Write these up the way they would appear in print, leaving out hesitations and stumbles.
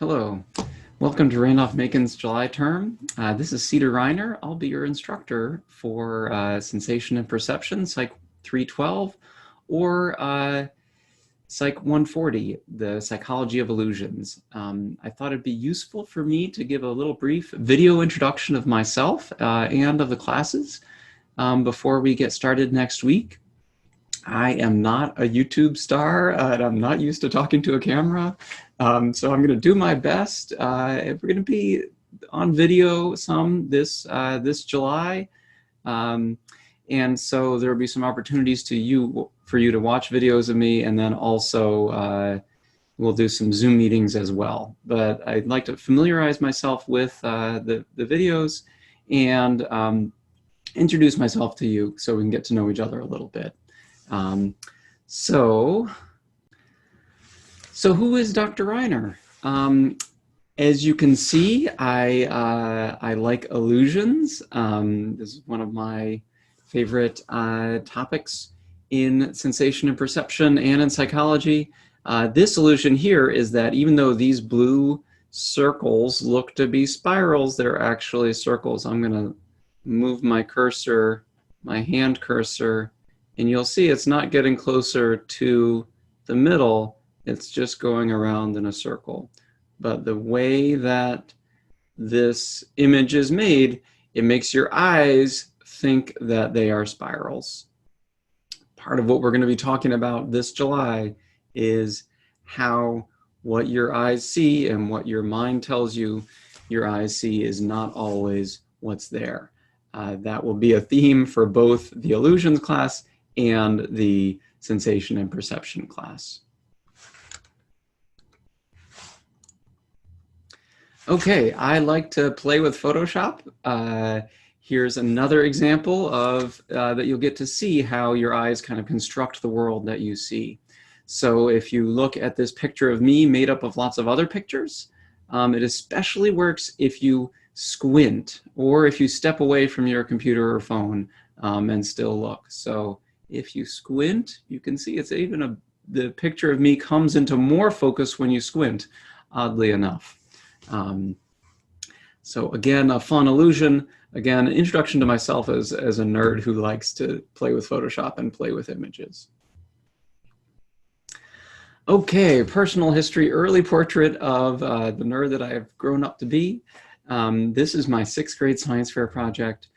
Hello, welcome to Randolph-Macon's July term. This is Cedar Riener. I'll be your instructor for Sensation and Perception, Psych 312, or Psych 140, the Psychology of Illusions. I thought it'd be useful for me to give a little brief video introduction of myself and of the classes before we get started next week. I am not a YouTube star, and I'm not used to talking to a camera. So I'm going to do my best. We're going to be on video some this July, and so there will be some opportunities for you to watch videos of me, and then also we'll do some Zoom meetings as well. But I'd like to familiarize myself with the videos and introduce myself to you so we can get to know each other a little bit. So who is Dr. Riener? As you can see, I like illusions. This is one of my favorite topics in sensation and perception and in psychology. This illusion here is that even though these blue circles look to be spirals, they're actually circles. I'm going to move my cursor, my hand cursor, and you'll see it's not getting closer to the middle. It's just going around in a circle. But the way that this image is made, it makes your eyes think that they are spirals. Part of what we're going to be talking about this July is how what your eyes see and what your mind tells you your eyes see is not always what's there. That will be a theme for both the illusions class and the sensation and perception class. Okay, I like to play with Photoshop. Here's another example of that you'll get to see how your eyes kind of construct the world that you see. So if you look at this picture of me made up of lots of other pictures, it especially works if you squint or if you step away from your computer or phone and still look. So if you squint, you can see it's even the picture of me comes into more focus when you squint, oddly enough. So again, a fun illusion. Again, an introduction to myself as a nerd who likes to play with Photoshop and play with images. Okay, personal history, early portrait of the nerd that I have grown up to be. This is my 6th grade science fair project.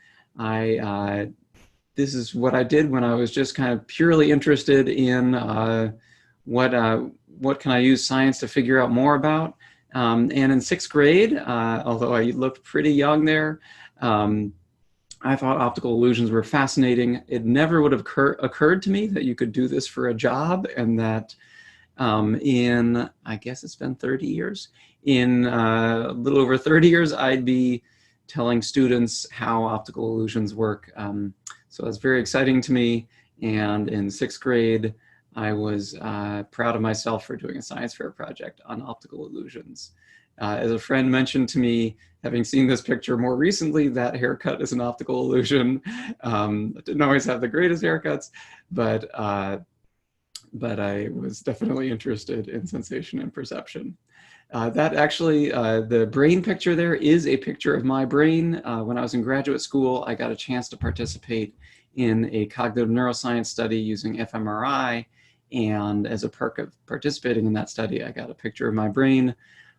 This is what I did when I was just kind of purely interested in what can I use science to figure out more about. And in 6th grade, although I looked pretty young there, I thought optical illusions were fascinating. It never would have occurred to me that you could do this for a job, and that in, I guess it's been 30 years, in a little over 30 years, I'd be telling students how optical illusions work. So it's very exciting to me, and in 6th grade, I was proud of myself for doing a science fair project on optical illusions. As a friend mentioned to me, having seen this picture more recently, that haircut is an optical illusion. I didn't always have the greatest haircuts, but I was definitely interested in sensation and perception. That actually, the brain picture there is a picture of my brain. When I was in graduate school, I got a chance to participate in a cognitive neuroscience study using fMRI. And as a perk of participating in that study, I got a picture of my brain,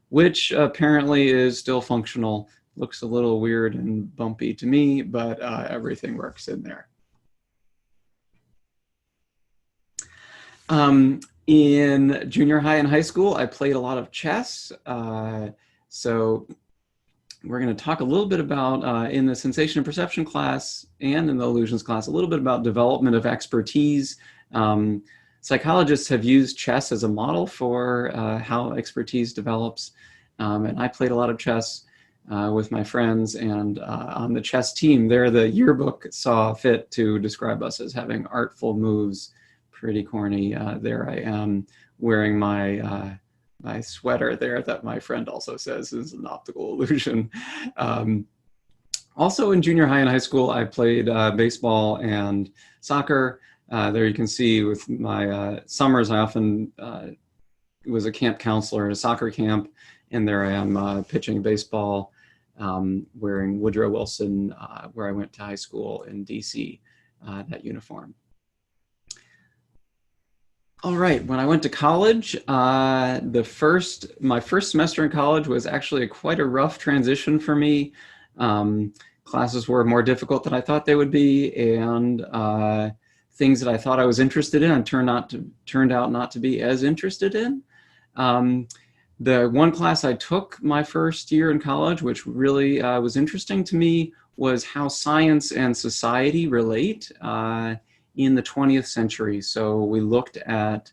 which apparently is still functional. Looks a little weird and bumpy to me, but everything works in there. In junior high and high school, I played a lot of chess. So we're going to talk a little bit about, in the sensation and perception class and in the illusions class, a little bit about development of expertise. Psychologists have used chess as a model for how expertise develops. And I played a lot of chess with my friends, and on the chess team there, the yearbook saw fit to describe us as having artful moves. Pretty corny. There I am wearing my my sweater there that my friend also says is an optical illusion. Also in junior high and high school, I played baseball and soccer. There you can see with my summers, I often was a camp counselor at a soccer camp, and there I am pitching baseball, wearing Woodrow Wilson, where I went to high school in DC, that uniform. All right, when I went to college, my first semester in college was actually quite a rough transition for me. Classes were more difficult than I thought they would be, and things that I thought I was interested in turned out not to be as interested in. The one class I took my first year in college, which really was interesting to me, was how science and society relate in the 20th century. So we looked at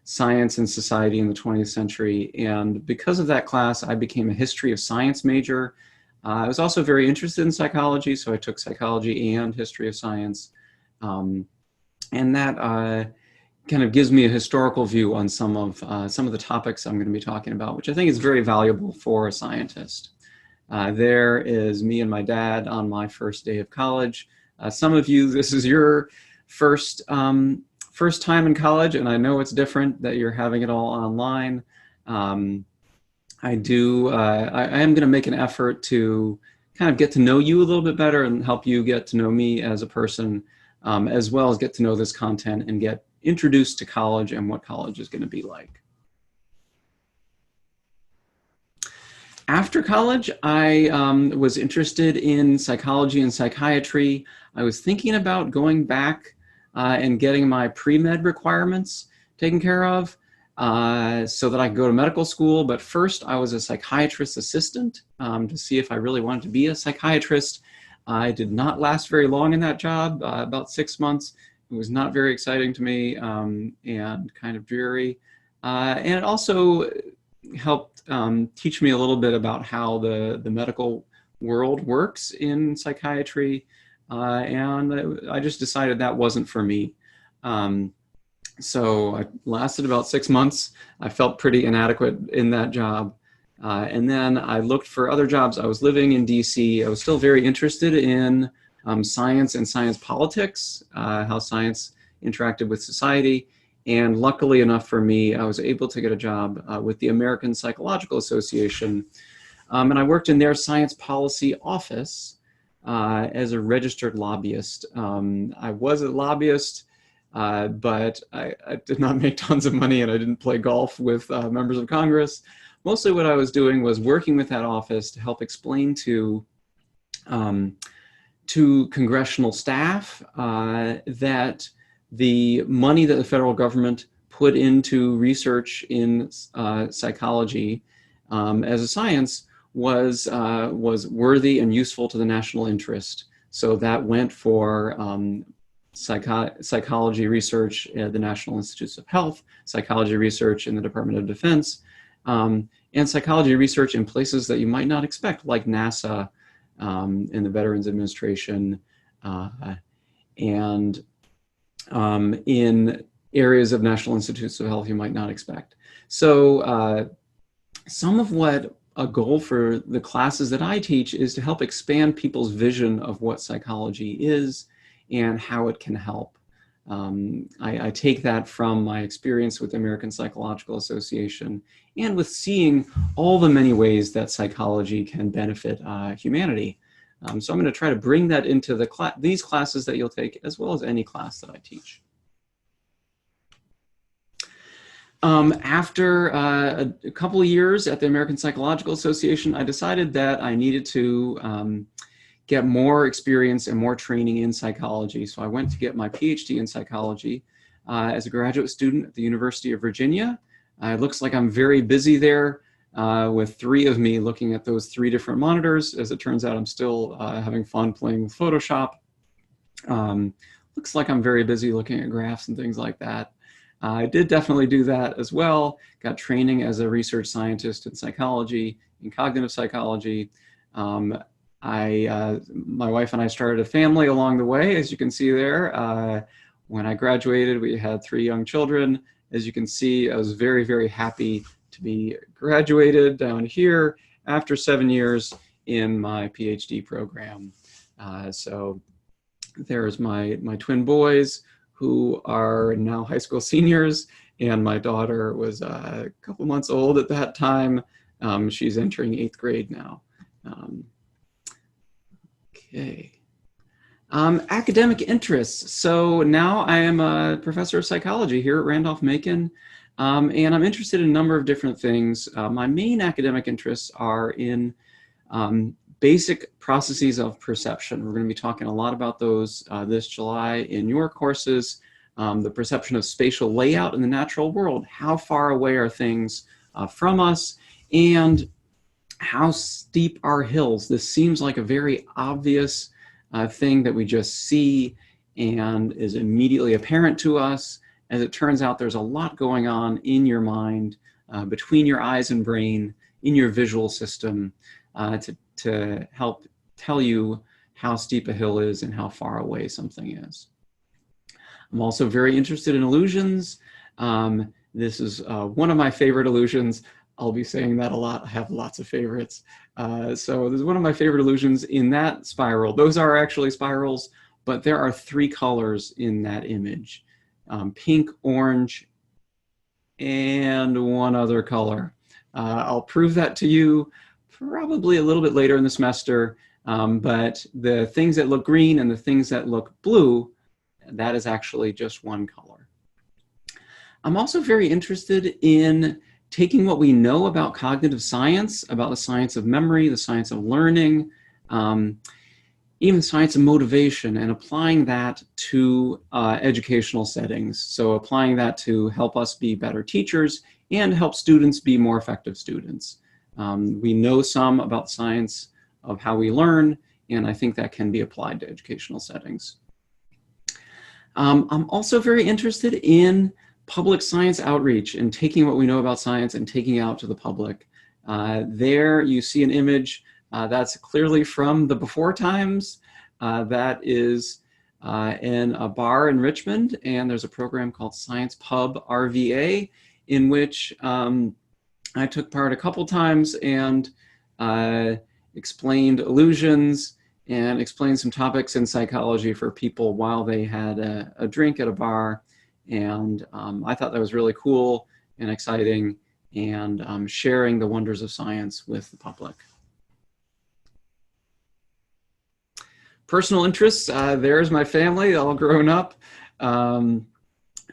science and society in the 20th century. And because of that class, I became a history of science major. I was also very interested in psychology, so I took psychology and history of science. And that kind of gives me a historical view on some of the topics I'm going to be talking about, which I think is very valuable for a scientist. There is me and my dad on my first day of college. Some of you, this is your first time in college, and I know it's different that you're having it all online. I am going to make an effort to kind of get to know you a little bit better and help you get to know me as a person, as well as get to know this content and get introduced to college and what college is going to be like. After college, I was interested in psychology and psychiatry. I was thinking about going back and getting my pre-med requirements taken care of so that I could go to medical school. But first, I was a psychiatrist assistant to see if I really wanted to be a psychiatrist. I did not last very long in that job, about 6 months. It was not very exciting to me and kind of dreary. And it also helped teach me a little bit about how the medical world works in psychiatry. And I just decided that wasn't for me. So I lasted about 6 months. I felt pretty inadequate in that job. And then I looked for other jobs. I was living in DC. I was still very interested in science and science politics, how science interacted with society. And luckily enough for me, I was able to get a job with the American Psychological Association. And I worked in their science policy office as a registered lobbyist. I was a lobbyist, but I did not make tons of money, and I didn't play golf with members of Congress. Mostly what I was doing was working with that office to help explain to congressional staff that the money that the federal government put into research in psychology as a science was worthy and useful to the national interest. So that went for psychology research at the National Institutes of Health, psychology research in the Department of Defense, and psychology research in places that you might not expect, like NASA and the Veterans Administration, and in areas of National Institutes of Health you might not expect. So some of what a goal for the classes that I teach is to help expand people's vision of what psychology is and how it can help. I take that from my experience with the American Psychological Association and with seeing all the many ways that psychology can benefit humanity. So I'm going to try to bring that into these classes that you'll take, as well as any class that I teach. After a couple of years at the American Psychological Association, I decided that I needed to get more experience and more training in psychology. So I went to get my PhD in psychology as a graduate student at the University of Virginia. It looks like I'm very busy there with 3 of me looking at those 3 different monitors. As it turns out, I'm still having fun playing with Photoshop. Looks like I'm very busy looking at graphs and things like that. I did definitely do that as well. Got training as a research scientist in psychology, in cognitive psychology. My wife and I started a family along the way, as you can see there. When I graduated, we had 3 young children. As you can see, I was very, very happy to be graduated down here after 7 years in my PhD program. So there's my twin boys, who are now high school seniors, and my daughter was a couple months old at that time. She's entering 8th grade now. Okay. Academic interests. So now I am a professor of psychology here at Randolph-Macon, and I'm interested in a number of different things. My main academic interests are in basic processes of perception. We're going to be talking a lot about those this July in your courses. The perception of spatial layout in the natural world. How far away are things from us? And how steep are hills? This seems like a very obvious thing that we just see and is immediately apparent to us. As it turns out, there's a lot going on in your mind, between your eyes and brain, in your visual system, to help tell you how steep a hill is and how far away something is. I'm also very interested in illusions. This is one of my favorite illusions. I'll be saying that a lot. I have lots of favorites. So this is one of my favorite illusions in that spiral. Those are actually spirals, but there are 3 colors in that image. Pink, orange, and one other color. I'll prove that to you probably a little bit later in the semester, but the things that look green and the things that look blue, that is actually just one color. I'm also very interested in taking what we know about cognitive science, about the science of memory, the science of learning, even science of motivation, and applying that to educational settings. So applying that to help us be better teachers and help students be more effective students. We know some about science of how we learn, and I think that can be applied to educational settings. I'm also very interested in public science outreach and taking what we know about science and taking it out to the public. There you see an image that's clearly from the before times. That is in a bar in Richmond, and there's a program called Science Pub RVA, in which I took part a couple times and explained illusions and explained some topics in psychology for people while they had a drink at a bar. And I thought that was really cool and exciting, and sharing the wonders of science with the public. Personal interests, there's my family, all grown up.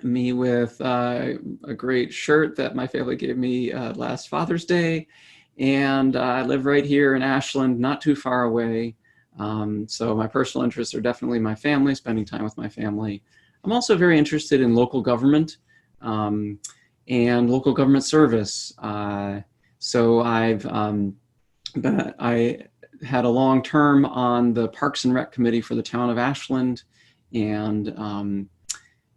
Me with a great shirt that my family gave me last Father's Day. And I live right here in Ashland, not too far away. So my personal interests are definitely my family, spending time with my family. I'm also very interested in local government and local government service. So I had a long term on the Parks and Rec Committee for the town of Ashland, and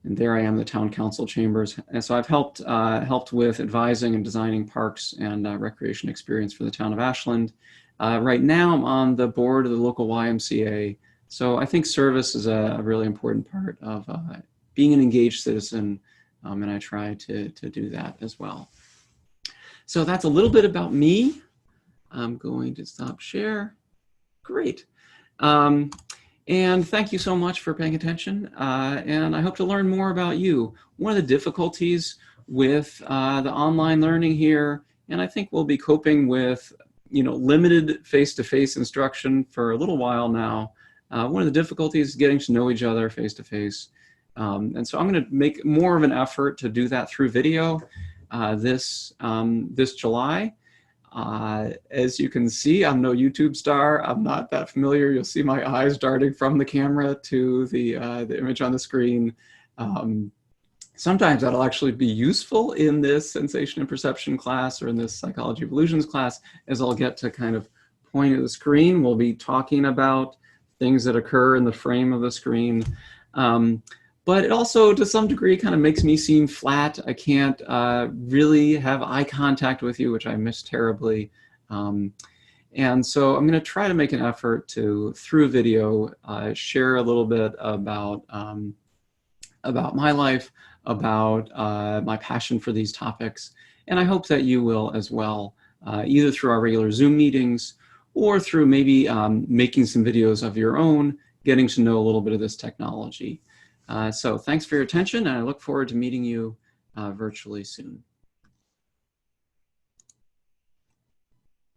there I am, the town council chambers. And so I've helped with advising and designing parks and recreation experience for the town of Ashland. Right now I'm on the board of the local YMCA. So I think service is a really important part of being an engaged citizen, and I try to do that as well. So that's a little bit about me. I'm going to stop share. Great. And thank you so much for paying attention. And I hope to learn more about you. One of the difficulties with the online learning here, and I think we'll be coping with limited face-to-face instruction for a little while now. One of the difficulties is getting to know each other face-to-face. And so I'm going to make more of an effort to do that through video this July. As you can see, I'm no YouTube star. I'm not that familiar. You'll see my eyes darting from the camera to the image on the screen. Sometimes that'll actually be useful in this sensation and perception class or in this psychology of illusions class, as I'll get to kind of point at the screen. We'll be talking about things that occur in the frame of the screen. But it also, to some degree, kind of makes me seem flat. I can't really have eye contact with you, which I miss terribly. And so I'm going to try to make an effort to, through video, share a little bit about my life, about my passion for these topics. And I hope that you will as well, either through our regular Zoom meetings or through maybe making some videos of your own, getting to know a little bit of this technology. So thanks for your attention, and I look forward to meeting you virtually soon.